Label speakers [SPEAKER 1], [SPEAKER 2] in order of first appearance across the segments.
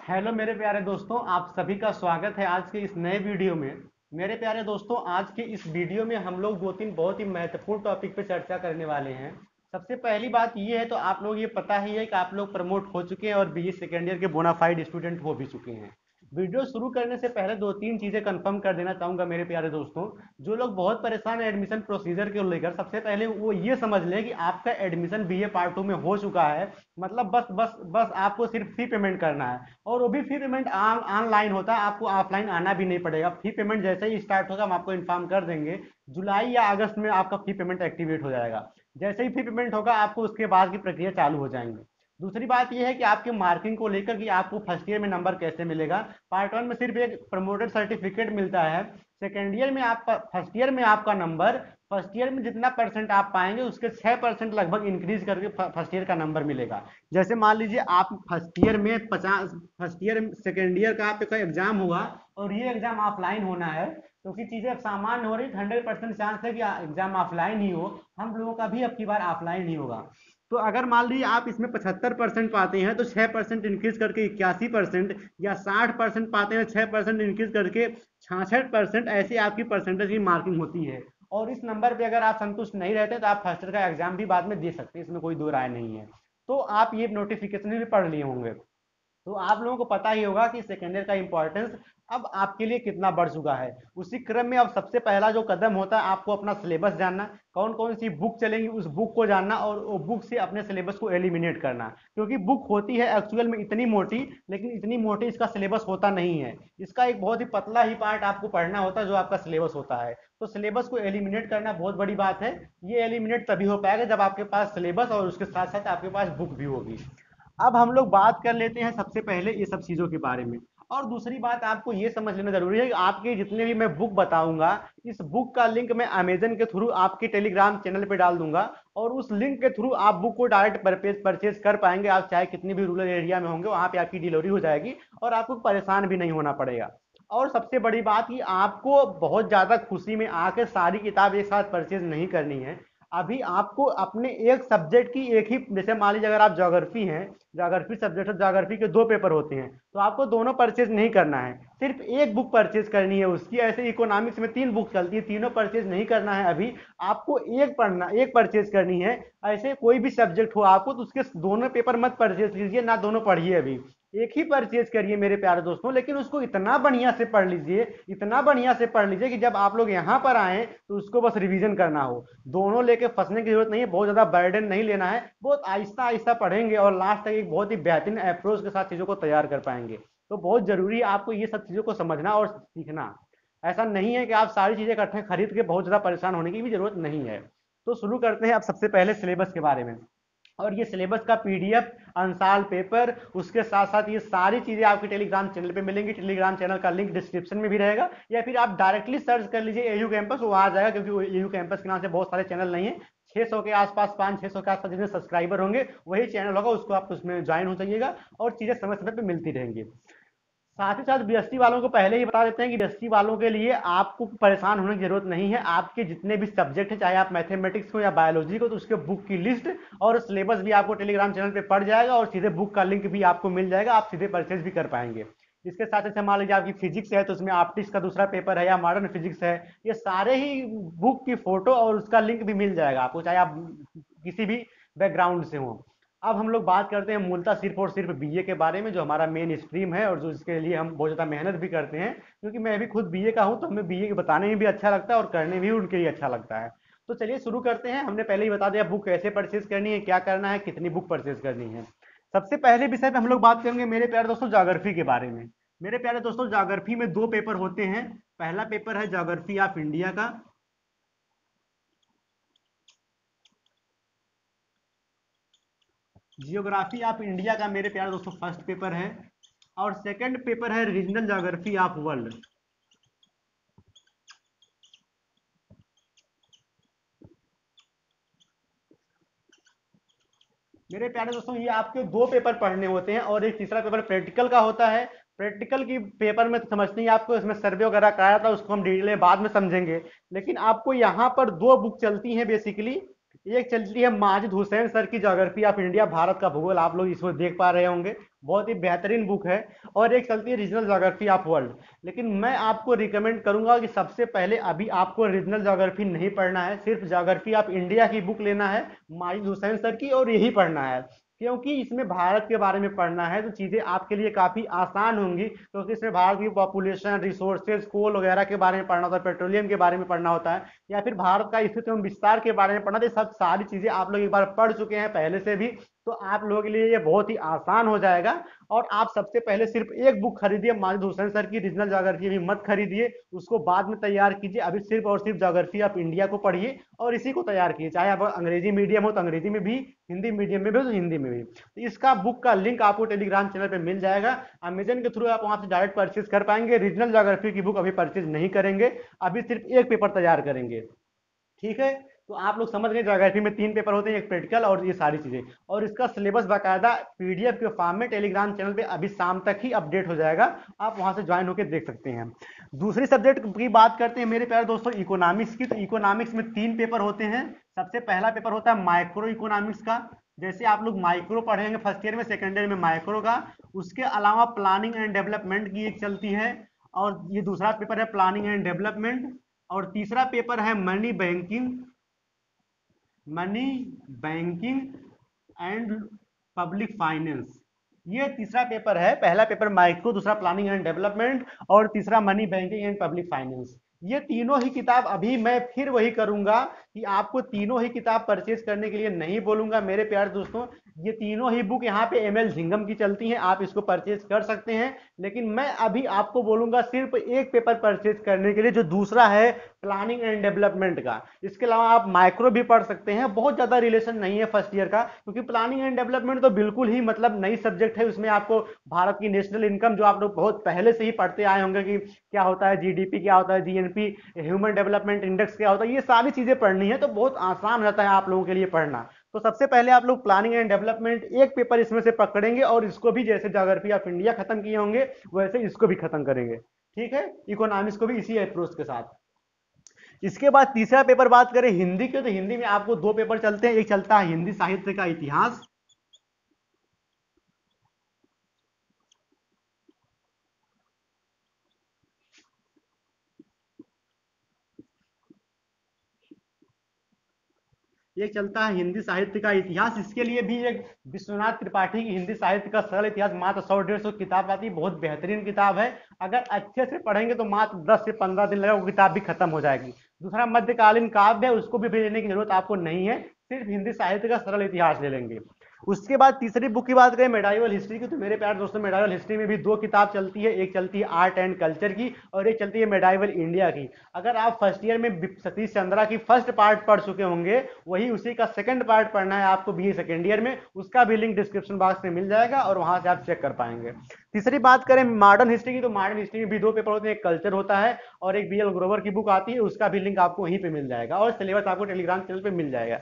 [SPEAKER 1] Hello मेरे प्यारे दोस्तों, आप सभी का स्वागत है आज के इस नए वीडियो में। मेरे प्यारे दोस्तों, आज के इस वीडियो में हम लोग दो तीन बहुत ही महत्वपूर्ण टॉपिक पे चर्चा करने वाले हैं। सबसे पहली बात ये है, तो आप लोग ये पता ही है कि आप लोग प्रमोट हो चुके हैं और बीए सेकेंड ईयर के बोनाफाइड स्टूडेंट हो भी चुके हैं। वीडियो शुरू करने से पहले दो तीन चीज़ें कंफर्म कर देना चाहूँगा मेरे प्यारे दोस्तों। जो लोग बहुत परेशान है एडमिशन प्रोसीजर को लेकर, सबसे पहले वो ये समझ लें कि आपका एडमिशन बीए पार्ट 2 में हो चुका है। मतलब बस बस बस आपको सिर्फ फी पेमेंट करना है, और वो भी फी पेमेंट ऑनलाइन होता है, आपको ऑफलाइन आना भी नहीं पड़ेगा। फी पेमेंट जैसे ही स्टार्ट होगा हम आपको इन्फॉर्म कर देंगे। जुलाई या अगस्त में आपका फी पेमेंट एक्टिवेट हो जाएगा। जैसे ही फी पेमेंट होगा आपको उसके बाद की प्रक्रिया चालू हो जाएंगे। दूसरी बात यह है कि आपके मार्किंग को लेकर कि आपको फर्स्ट ईयर में नंबर कैसे मिलेगा। पार्ट 1 में सिर्फ एक प्रमोटेड सर्टिफिकेट मिलता है। सेकेंड ईयर में आपका फर्स्ट ईयर में आपका नंबर, फर्स्ट ईयर में जितना परसेंट आप पाएंगे उसके 6% लगभग इंक्रीज करके फर्स्ट ईयर का नंबर मिलेगा। जैसे मान लीजिए आप फर्स्ट ईयर में 50, फर्स्ट ईयर सेकेंड ईयर का आपका एग्जाम होगा और ये एग्जाम ऑफलाइन होना है, क्योंकि चीजें अब सामान्य हो रही, 100% चांस है कि एग्जाम ऑफलाइन ही हो। हम लोगों का भी अब की बार ऑफलाइन ही होगा। तो अगर मान लीजिए आप इसमें 75% पाते हैं तो 6% इंक्रीज करके 81%, या 60% पाते हैं 6% इंक्रीज करके 66%, ऐसे आपकी परसेंटेज की मार्किंग होती है। और इस नंबर पे अगर आप संतुष्ट नहीं रहते तो आप फर्स्ट ईयर का एग्जाम भी बाद में दे सकते हैं, इसमें कोई दो राय नहीं है। तो आप ये नोटिफिकेशन भी पढ़ लिए होंगे, तो आप लोगों को पता ही होगा कि सेकेंड ईयर का इंपॉर्टेंस अब आपके लिए कितना बढ़ चुका है। उसी क्रम में अब सबसे पहला जो कदम होता है, आपको अपना सिलेबस जानना, कौन कौन सी बुक चलेंगी उस बुक को जानना, और वो बुक से अपने सिलेबस को एलिमिनेट करना। क्योंकि बुक होती है एक्चुअल में इतनी मोटी, लेकिन इतनी मोटी इसका सिलेबस होता नहीं है। इसका एक बहुत ही पतला ही पार्ट आपको पढ़ना होता है जो आपका सिलेबस होता है। तो सिलेबस को एलिमिनेट करना बहुत बड़ी बात है। ये एलिमिनेट तभी हो पाएगा जब आपके पास सिलेबस और उसके साथ साथ आपके पास बुक भी होगी। अब हम लोग बात कर लेते हैं सबसे पहले ये सब चीज़ों के बारे में। और दूसरी बात आपको ये समझ लेना जरूरी है कि आपके जितने भी मैं बुक बताऊंगा, इस बुक का लिंक मैं अमेजन के थ्रू आपके टेलीग्राम चैनल पे डाल दूंगा, और उस लिंक के थ्रू आप बुक को डायरेक्ट परचेज कर पाएंगे। आप चाहे कितनी भी रूरल एरिया में होंगे वहां पे आपकी डिलीवरी हो जाएगी, और आपको परेशान भी नहीं होना पड़ेगा। और सबसे बड़ी बात कि आपको बहुत ज़्यादा खुशी में आके सारी किताब एक साथ परचेज नहीं करनी है। अभी आपको अपने एक सब्जेक्ट की एक ही, जैसे मान लीजिए अगर आप ज्योग्राफी हैं, ज्योग्राफी सब्जेक्ट है, ज्योग्राफी के दो पेपर होते हैं, तो आपको दोनों परचेज नहीं करना है, सिर्फ एक बुक परचेज करनी है उसकी। ऐसे इकोनॉमिक्स में 3 बुक चलती है, तीनों परचेज नहीं करना है अभी, आपको एक पढ़ना, एक परचेज करनी है। ऐसे कोई भी सब्जेक्ट हो आपको तो उसके दोनों पेपर मत परचेज कीजिए, ना दोनों पढ़िए अभी, एक ही परचेज करिए मेरे प्यारे दोस्तों। लेकिन उसको इतना बढ़िया से पढ़ लीजिए, इतना बढ़िया से पढ़ लीजिए कि जब आप लोग यहाँ पर आए तो उसको बस रिवीजन करना हो। दोनों लेके फंसने की जरूरत नहीं है, बहुत ज्यादा बर्डन नहीं लेना है, बहुत आहिस्ता आहिस्ता पढ़ेंगे और लास्ट तक एक बहुत ही बेहतरीन अप्रोच के साथ चीजों को तैयार कर पाएंगे। तो बहुत जरूरी है आपको ये सब चीजों को समझना और सीखना। ऐसा नहीं है कि आप सारी चीजें इकट्ठे खरीद के बहुत ज्यादा परेशान होने की भी जरूरत नहीं है। तो शुरू करते हैं आप सबसे पहले सिलेबस के बारे में। और ये सिलेबस का पीडीएफ, अंसाल पेपर, उसके साथ साथ ये सारी चीजें आपके टेलीग्राम चैनल पे मिलेंगी। टेलीग्राम चैनल का लिंक डिस्क्रिप्शन में भी रहेगा, या फिर आप डायरेक्टली सर्च कर लीजिए एयू कैंपस, वो आ जाएगा। क्योंकि एयू कैंपस के नाम से बहुत सारे चैनल नहीं है, 600 के आसपास, 500-600 के आसपास जितने सब्सक्राइबर होंगे वही चैनल होगा, उसको आप उसमें ज्वाइन हो जाइएगा, और चीजें समय समय पर मिलती रहेंगी। साथ ही साथ बीएससी वालों को पहले ही बता देते हैं कि बीएससी वालों के लिए आपको परेशान होने की जरूरत नहीं है। आपके जितने भी सब्जेक्ट हैं, चाहे आप मैथमेटिक्स को या बायोलॉजी को, तो उसके बुक की लिस्ट और सिलेबस भी आपको टेलीग्राम चैनल पे पड़ जाएगा, और सीधे बुक का लिंक भी आपको मिल जाएगा, आप सीधे परचेज भी कर पाएंगे। इसके साथ साथ मान लीजिए आपकी फिजिक्स है तो उसमें ऑप्टिक्स का दूसरा पेपर है, या मॉडर्न फिजिक्स है, ये सारे ही बुक की फोटो और उसका लिंक भी मिल जाएगा आपको, चाहे आप किसी भी बैकग्राउंड से हो। अब हम लोग बात करते हैं मूलतः सिर्फ और सिर्फ बीए के बारे में, जो हमारा मेन स्ट्रीम है और जो इसके लिए हम बहुत ज़्यादा मेहनत भी करते हैं। क्योंकि मैं भी खुद बीए का हूं, तो हमें बीए के बताने में भी अच्छा लगता है और करने में भी उनके लिए अच्छा लगता है। तो चलिए शुरू करते हैं। हमने पहले ही बता दिया बुक कैसे परचेज करनी है, क्या करना है, कितनी बुक परचेज करनी है। सबसे पहले विषय पे हम लोग बात करेंगे मेरे प्यारे दोस्तों ज्योग्राफी के बारे में। मेरे प्यारे दोस्तों, ज्योग्राफी में 2 पेपर होते हैं। पहला पेपर है ज्योग्राफी ऑफ इंडिया का, जियोग्राफी ऑफ इंडिया का मेरे प्यारे दोस्तों फर्स्ट पेपर है। और सेकंड पेपर है रीजनल ज्योग्राफी ऑफ वर्ल्ड। मेरे प्यारे दोस्तों, ये आपके 2 पेपर पढ़ने होते हैं, और एक तीसरा पेपर प्रैक्टिकल का होता है। प्रैक्टिकल की पेपर में तो समझते ही आपको, इसमें सर्वे वगैरह कराया था, उसको हम डिटेल में बाद में समझेंगे। लेकिन आपको यहाँ पर 2 बुक चलती हैं बेसिकली। एक चलती है माजिद हुसैन सर की ज्योग्राफी ऑफ इंडिया, भारत का भूगोल, आप लोग इसको देख पा रहे होंगे, बहुत ही बेहतरीन बुक है। और एक चलती है रीजनल ज्योग्राफी ऑफ वर्ल्ड। लेकिन मैं आपको रिकमेंड करूंगा कि सबसे पहले अभी आपको रीजनल ज्योग्राफी नहीं पढ़ना है, सिर्फ ज्योग्राफी ऑफ इंडिया की बुक लेना है माजिद हुसैन सर की, और यही पढ़ना है। क्योंकि इसमें भारत के बारे में पढ़ना है तो चीज़ें आपके लिए काफ़ी आसान होंगी, क्योंकि इसमें भारत की पॉपुलेशन, रिसोर्सेज, कोल वगैरह के बारे में पढ़ना होता है, पेट्रोलियम के बारे में पढ़ना होता है, या फिर भारत का स्थिति एवं विस्तार के बारे में पढ़ना। तो सब सारी चीज़ें आप लोग एक बार पढ़ चुके हैं पहले से भी, तो आप लोगों के लिए ये बहुत ही आसान हो जाएगा। और आप सबसे पहले सिर्फ एक बुक खरीदिए माजिद हुसैन सर की, रीजनल ज्योग्राफी भी मत खरीदिए, उसको बाद में तैयार कीजिए। अभी सिर्फ और सिर्फ ज्योग्राफी ऑफ इंडिया को पढ़िए और इसी को तैयार कीजिए, चाहे आप अंग्रेजी मीडियम हो तो अंग्रेजी में भी, हिंदी मीडियम में भी हो तो हिंदी में भी। तो इसका बुक का लिंक आपको टेलीग्राम चैनल पे मिल जाएगा, अमेजन के थ्रू आप वहां से डायरेक्ट परचेज कर पाएंगे। रीजनल ज्योग्राफी की बुक अभी परचेज नहीं करेंगे, अभी सिर्फ एक पेपर तैयार करेंगे, ठीक है। तो आप लोग समझ गए, ज्योग्राफी में 3 पेपर होते हैं, एक प्रैक्टिकल और ये सारी चीजें। और इसका सिलेबस बाकायदा पीडीएफ के फॉर्म में टेलीग्राम चैनल पे अभी शाम तक ही अपडेट हो जाएगा, आप वहां से ज्वाइन होकर देख सकते हैं। दूसरी सब्जेक्ट की बात करते हैं मेरे प्यारे दोस्तों, इकोनॉमिक्स की। तो इकोनॉमिक्स में 3 पेपर होते हैं। सबसे पहला पेपर होता है माइक्रो इकोनॉमिक्स का, जैसे आप लोग माइक्रो पढ़ेंगे फर्स्ट ईयर में, सेकेंड ईयर में माइक्रो का। उसके अलावा प्लानिंग एंड डेवलपमेंट की एक चलती है, और ये दूसरा पेपर है प्लानिंग एंड डेवलपमेंट। और तीसरा पेपर है money banking and public finance. ये तीसरा पेपर है, पहला पेपर माइक्रो, दूसरा प्लानिंग एंड डेवलपमेंट, और तीसरा money banking and public finance. ये तीनों ही किताब, अभी मैं फिर वही करूंगा कि आपको तीनों ही किताब परचेज करने के लिए नहीं बोलूंगा मेरे प्यारे दोस्तों। ये तीनों ही बुक यहाँ पे एम एल झिंगम की चलती हैं, आप इसको परचेज कर सकते हैं। लेकिन मैं अभी आपको बोलूंगा सिर्फ एक पेपर परचेज करने के लिए, जो दूसरा है प्लानिंग एंड डेवलपमेंट का। इसके अलावा आप माइक्रो भी पढ़ सकते हैं, बहुत ज्यादा रिलेशन नहीं है फर्स्ट ईयर का, क्योंकि प्लानिंग एंड डेवलपमेंट तो बिल्कुल ही मतलब नई सब्जेक्ट है। उसमें आपको भारत की नेशनल इनकम, जो आप लोग बहुत पहले से ही पढ़ते आए होंगे कि क्या होता है जीडीपी, क्या होता है जीएनपी, ह्यूमन डेवलपमेंट इंडेक्स क्या होता है, ये सारी चीजें पढ़नी है, तो बहुत आसान रहता है आप लोगों के लिए पढ़ना। तो सबसे पहले आप लोग प्लानिंग एंड डेवलपमेंट एक पेपर इसमें से पकड़ेंगे, और इसको भी जैसे ज्योग्राफी ऑफ इंडिया खत्म किए होंगे वैसे इसको भी खत्म करेंगे, ठीक है। इकोनॉमिक्स को भी इसी अप्रोच के साथ। इसके बाद तीसरा पेपर बात करें हिंदी के, तो हिंदी में आपको 2 पेपर चलते हैं, एक चलता है हिंदी साहित्य का इतिहास। एक चलता है हिंदी साहित्य का इतिहास, इसके लिए भी एक विश्वनाथ त्रिपाठी की हिंदी साहित्य का सरल इतिहास, मात्र 100-150 किताब आती है, बहुत बेहतरीन किताब है। अगर अच्छे से पढ़ेंगे तो मात्र 10 से 15 दिन लगेगा, वो किताब भी खत्म हो जाएगी। दूसरा मध्यकालीन काव्य है, उसको भी लेने की जरूरत आपको नहीं है, सिर्फ हिंदी साहित्य का सरल इतिहास ले लेंगे। उसके बाद तीसरी बुक की बात करें मेडाइवल हिस्ट्री की, तो मेरे प्यारे दोस्तों मेडाइवल हिस्ट्री में भी 2 किताब चलती है, एक चलती है आर्ट एंड कल्चर की, और एक चलती है मेडाइवल इंडिया की। अगर आप फर्स्ट ईयर में सतीश चंद्रा की फर्स्ट पार्ट पढ़ चुके होंगे, वही उसी का सेकंड पार्ट पढ़ना है आपको बीए सेकंड ईयर में, उसका भी लिंक डिस्क्रिप्शन बॉक्स में मिल जाएगा और वहां से आप चेक कर पाएंगे। तीसरी बात करें मॉडर्न हिस्ट्री की, तो मॉडर्न हिस्ट्री में भी 2 पेपर होते हैं, एक कल्चर होता है और एक बीएल ग्रोवर की बुक आती है, उसका भी लिंक आपको वहीं पे मिल जाएगा, और सिलेबस आपको टेलीग्राम चैनल पे मिल जाएगा।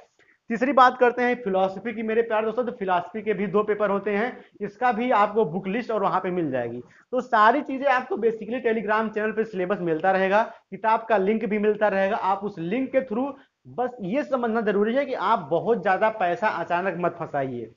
[SPEAKER 1] तीसरी बात करते हैं फिलोसफी की मेरे प्यारे दोस्तों, तो फिलोसफी के भी 2 पेपर होते हैं, इसका भी आपको बुक लिस्ट और वहां पे मिल जाएगी। तो सारी चीजें आपको बेसिकली टेलीग्राम चैनल पे सिलेबस मिलता रहेगा, किताब का लिंक भी मिलता रहेगा, आप उस लिंक के थ्रू, बस ये समझना जरूरी है कि आप बहुत ज्यादा पैसा अचानक मत फंसाइए।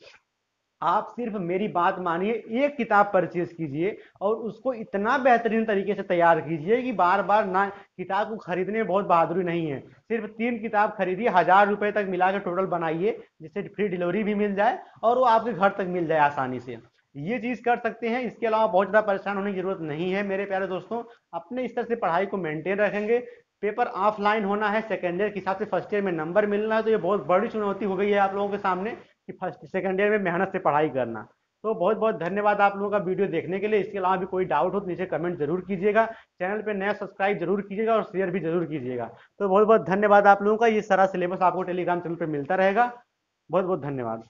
[SPEAKER 1] आप सिर्फ मेरी बात मानिए, एक किताब परचेज कीजिए और उसको इतना बेहतरीन तरीके से तैयार कीजिए कि बार बार ना, किताब को खरीदने में बहुत बहादुरी नहीं है, सिर्फ 3 किताब खरीदिए, 1000 रुपए तक मिला के टोटल बनाइए, जिससे फ्री डिलीवरी भी मिल जाए और वो आपके घर तक मिल जाए आसानी से। ये चीज कर सकते हैं, इसके अलावा बहुत ज्यादा परेशान होने की जरूरत नहीं है मेरे प्यारे दोस्तों। अपने स्तर से पढ़ाई को मेंटेन रखेंगे, पेपर ऑफलाइन होना है, सेकेंड ईयर के हिसाब से फर्स्ट ईयर में नंबर मिलना है, तो ये बहुत बड़ी चुनौती हो गई है आप लोगों के सामने कि फर्स्ट सेकंड ईयर में मेहनत से पढ़ाई करना। तो बहुत बहुत धन्यवाद आप लोगों का वीडियो देखने के लिए। इसके अलावा भी कोई डाउट हो तो नीचे कमेंट जरूर कीजिएगा, चैनल पे नया सब्सक्राइब जरूर कीजिएगा और शेयर भी जरूर कीजिएगा। तो बहुत बहुत धन्यवाद आप लोगों का, ये सारा सिलेबस आपको टेलीग्राम चैनल पे मिलता रहेगा। बहुत बहुत धन्यवाद।